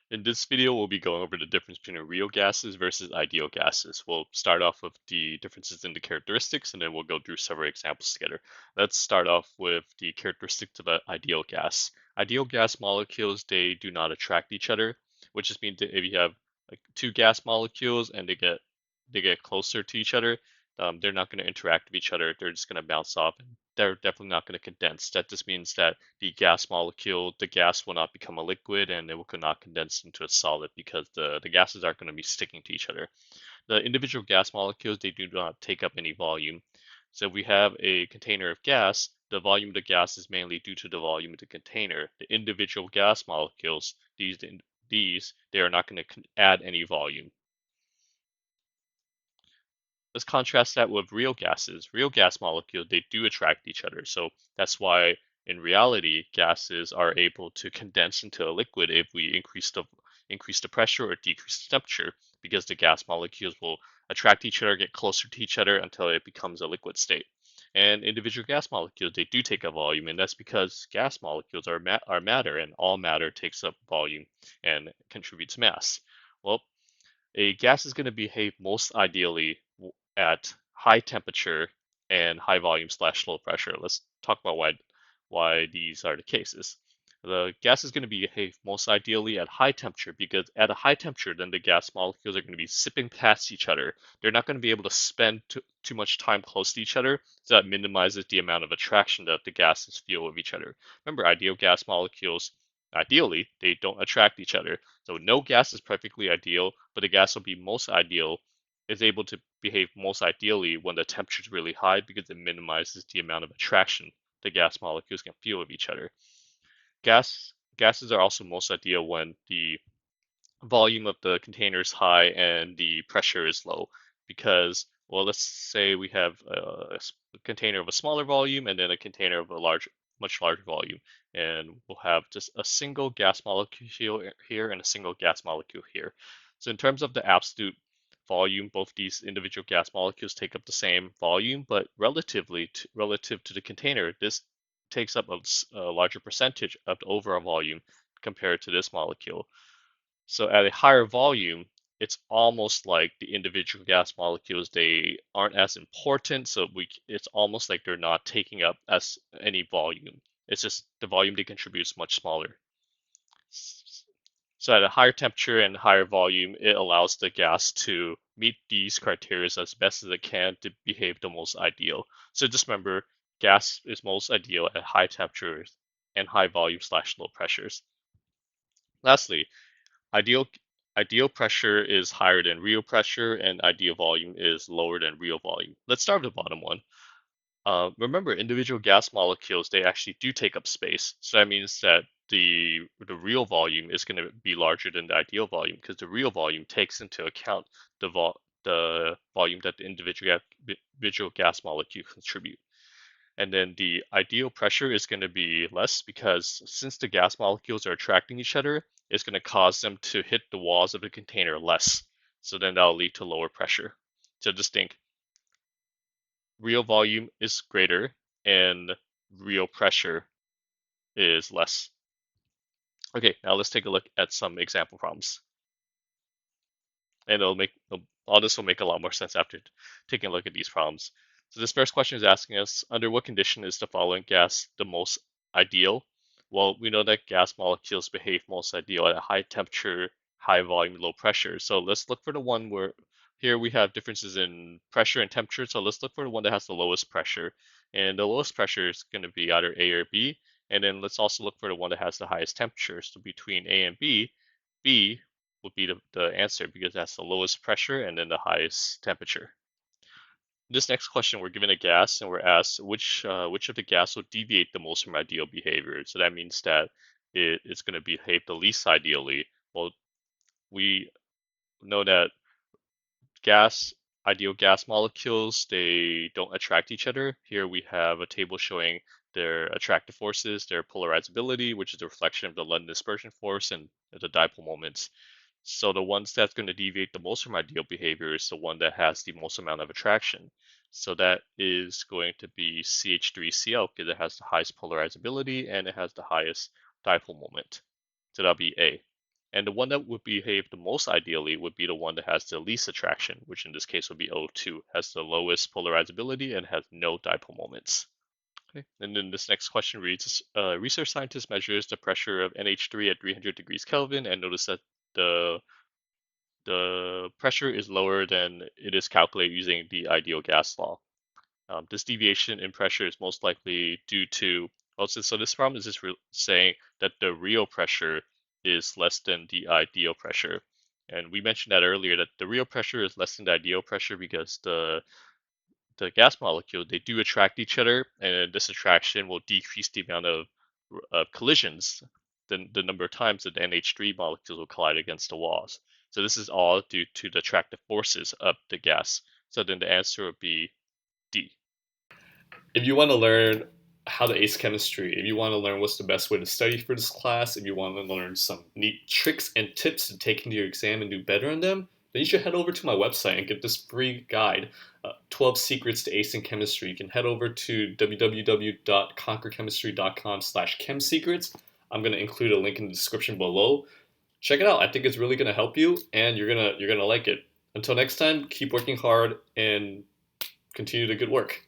In this video, we'll be going over the difference between real gases versus ideal gases. We'll start off with the differences in the characteristics, and then we'll go through several examples together. Let's start off with the characteristics of an ideal gas. Ideal gas molecules, they do not attract each other, which just means that if you have like two gas molecules and they get closer to each other, they're not going to interact with each other. They're just going to bounce off. They're definitely not going to condense. That just means that the gas molecule, the gas will not become a liquid and it will not condense into a solid because the gases aren't going to be sticking to each other. The individual gas molecules, they do not take up any volume. So if we have a container of gas, the volume of the gas is mainly due to the volume of the container. The individual gas molecules, these they are not going to add any volume. Let's contrast that with real gases. Real gas molecules, they do attract each other. So that's why in reality, gases are able to condense into a liquid if we increase the pressure or decrease the temperature, because the gas molecules will attract each other, get closer to each other until it becomes a liquid state. And individual gas molecules, they do take up volume, and that's because gas molecules are matter, and all matter takes up volume and contributes mass. Well, a gas is going to behave most ideally at high temperature and high volume slash low pressure. Let's talk about why these are the cases. The gas is going to behave most ideally at high temperature because at a high temperature, then the gas molecules are going to be zipping past each other. They're not going to be able to spend too much time close to each other, so that minimizes the amount of attraction that the gases feel with each other. Remember, ideal gas molecules, ideally, they don't attract each other. So no gas is perfectly ideal, but the gas will be most ideal, is able to behave most ideally when the temperature is really high because it minimizes the amount of attraction the gas molecules can feel with each other. Gases are also most ideal when the volume of the container is high and the pressure is low because, well, let's say we have a container of a smaller volume and then a container of a much larger volume, and we'll have just a single gas molecule here and a single gas molecule here. So in terms of the absolute volume, both these individual gas molecules take up the same volume, but relative to the container, this takes up a larger percentage of the overall volume compared to this molecule. So at a higher volume, it's almost like the individual gas molecules, they aren't as important, so it's almost like they're not taking up as any volume. It's just the volume they contribute is much smaller. So at a higher temperature and higher volume, it allows the gas to meet these criteria as best as it can to behave the most ideal. So just remember, gas is most ideal at high temperatures and high volume slash low pressures. Lastly, Ideal ideal pressure is higher than real pressure, and ideal volume is lower than real volume. Let's start with the bottom one. Remember, individual gas molecules, they actually do take up space. So that means that the real volume is going to be larger than the ideal volume because the real volume takes into account the volume that the individual gas molecule contribute. And then the ideal pressure is going to be less because since the gas molecules are attracting each other, it's going to cause them to hit the walls of the container less. So then that'll lead to lower pressure. So just think real volume is greater and real pressure is less. Okay, now let's take a look at some example problems. And all this will make a lot more sense after taking a look at these problems. So this first question is asking us, under what condition is the following gas the most ideal? Well, we know that gas molecules behave most ideal at a high temperature, high volume, low pressure. So let's look for the one where here we have differences in pressure and temperature. So let's look for the one that has the lowest pressure. And the lowest pressure is going to be either A or B. And then let's also look for the one that has the highest temperature. So between A and B, B would be the answer because that's the lowest pressure and then the highest temperature. This next question, we're given a gas and we're asked which of the gas will deviate the most from ideal behavior. So that means that it's going to behave the least ideally. Well, we know that gas ideal gas molecules, they don't attract each other. Here we have a table showing their attractive forces, their polarizability, which is a reflection of the London dispersion force, and the dipole moments. So the ones that's going to deviate the most from ideal behavior is the one that has the most amount of attraction. So that is going to be CH3Cl because it has the highest polarizability and it has the highest dipole moment. So that'll be A. And the one that would behave the most ideally would be the one that has the least attraction, which in this case would be O2, has the lowest polarizability and has no dipole moments. Okay. And then this next question reads, research scientist measures the pressure of NH3 at 300 degrees Kelvin and notice that the the pressure is lower than it is calculated using the ideal gas law. This deviation in pressure is most likely due to, so this problem is just saying that the real pressure is less than the ideal pressure. And we mentioned that earlier, that the real pressure is less than the ideal pressure because the gas molecule, they do attract each other, and this attraction will decrease the amount of collisions, the number of times that the NH3 molecules will collide against the walls. So this is all due to the attractive forces of the gas. So then the answer would be D. If you want to learn how to ace chemistry, if you want to learn what's the best way to study for this class, if you want to learn some neat tricks and tips to take into your exam and do better on them, then you should head over to my website and get this free guide, 12 Secrets to Acing Chemistry. You can head over to www.conquerchemistry.com/chemsecrets. I'm going to include a link in the description below. Check it out. I think it's really going to help you, and you're gonna like it. Until next time, keep working hard and continue the good work.